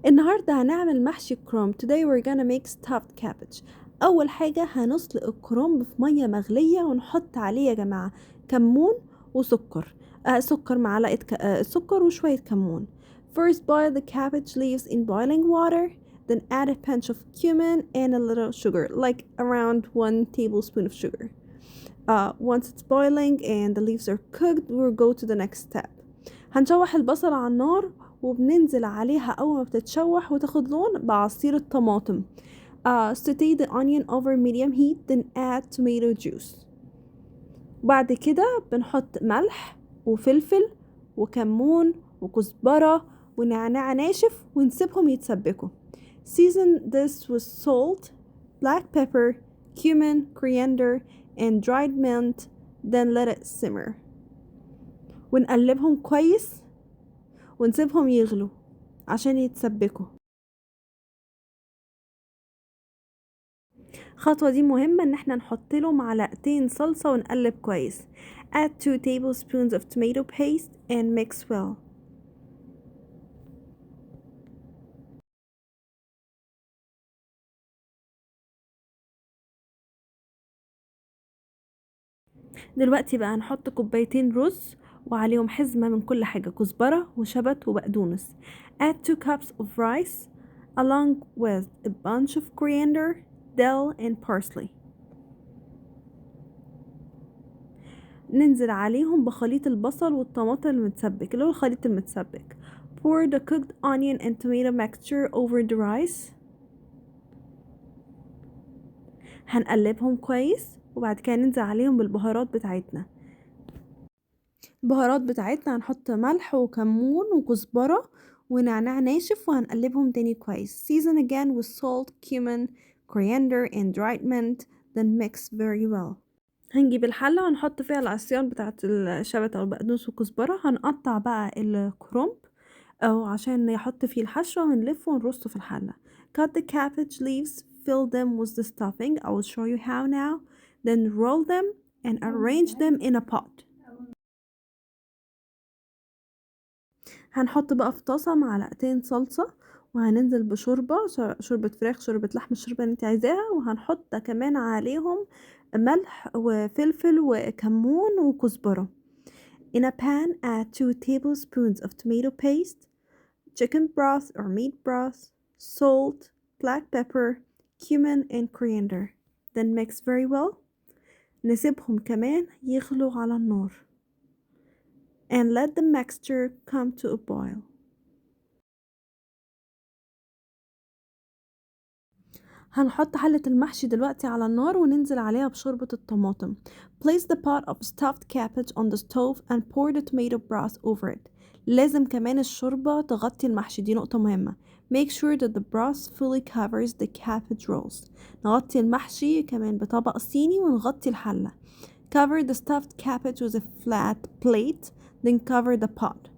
النهاردة هنعمل محشي كرنب. Today we're gonna make stuffed cabbage. أول حاجة هنسلق الكرنب في مية مغلية ونحط عليه يا جماعة كمون وسكر. سكر معلقة سكر وشوية كمون. First boil the cabbage leaves in boiling water. Then add a pinch of cumin and a little sugar, like around 1 tablespoon of sugar. Once it's boiling and the leaves are cooked, we'll go to the next step. هنشوح البصل على النار وبننزل عليها أول ما بتتشوح وتاخد لون بعصير الطماطم. Saute the onion over medium heat, then add tomato juice. بعد كده بنحط ملح وفلفل وكمون وكزبرة ونعناع ناشف ونسيبهم يتسبكوا. Season this with salt, black pepper, cumin, coriander and dried mint, then let it simmer. ونقلبهم كويس ونسيبهم يغلوا عشان يتسبكوا. الخطوة دي مهمة ان احنا نحط له معلقتين صلصة ونقلب كويس. Add 2 tablespoons of tomato paste and mix well. دلوقتي بقى هنحط كوبايتين رز وعليهم حزمة من كل حاجة، كزبرة وشبت وبقدونس. Add 2 cups of rice along with a bunch of coriander, dill and parsley. ننزل عليهم بخليط البصل والطماطم المتسبك اللي هو الخليط المتسبك. Pour the cooked onion and tomato mixture over the rice. هنقلبهم كويس وبعد كده ننزل عليهم بالبهارات بتاعتنا. البهارات بتاعتنا هنحط ملح وكمون وكزبرة ونعناع ناشف وهنقلبهم تاني كويس. Season again with salt, cumin, coriander and dried mint, then mix very well. هنجيب الحلة وهنحط فيها العصيان بتاعة الشبت أو البقدونس والكزبرة. هنقطع بقى الكرنب أو عشان يحط فيه الحشوة ونلفه ونرصه في الحلة. Cut the cabbage leaves, fill them with the stuffing. I will show you how now. Then roll them and arrange them in a pot. هنحط بقى في طاسة معلقتين صلصة وهننزل بشوربة، شوربة فراخ، شوربة لحم، الشوربة اللي انت عايزاها، وهنحط كمان عليهم ملح وفلفل وكمون وكزبرة. In a pan, add 2 tablespoons of tomato paste, chicken broth or meat broth, salt, black pepper, cumin and coriander. Then mix very well. نسيبهم كمان يغلوا على النار. And let the mixture come to a boil. هنحط حلة المحشي دلوقتي على النار وننزل عليها بشوربة الطماطم. Place the pot of stuffed cabbage on the stove and pour the tomato broth over it. لازم كمان الشوربة تغطي المحشي، دي نقطة مهمة. Make sure that the broth fully covers the cabbage rolls. نغطي المحشي كمان بطبق صيني ونغطي الحلة. Cover the stuffed cabbage with a flat plate, then cover the pot.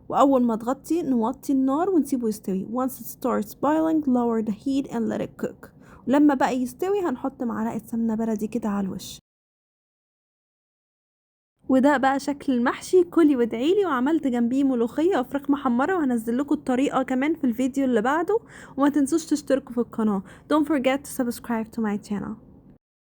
وأول ما تغطي نوطي النار ونسيبه يستوي. Once it starts boiling, lower the heat and let it cook. ولما بقى يستوي هنحط معلقة سمنة بلدي كده على الوش. وده بقى شكل المحشي. كلي وادعيلي. وعملت جنبيه ملوخية وفراخ محمرة وهنزل لكم الطريقة كمان في الفيديو اللي بعده. وما تنسوش تشتركوا في القناة. Don't forget to subscribe to my channel.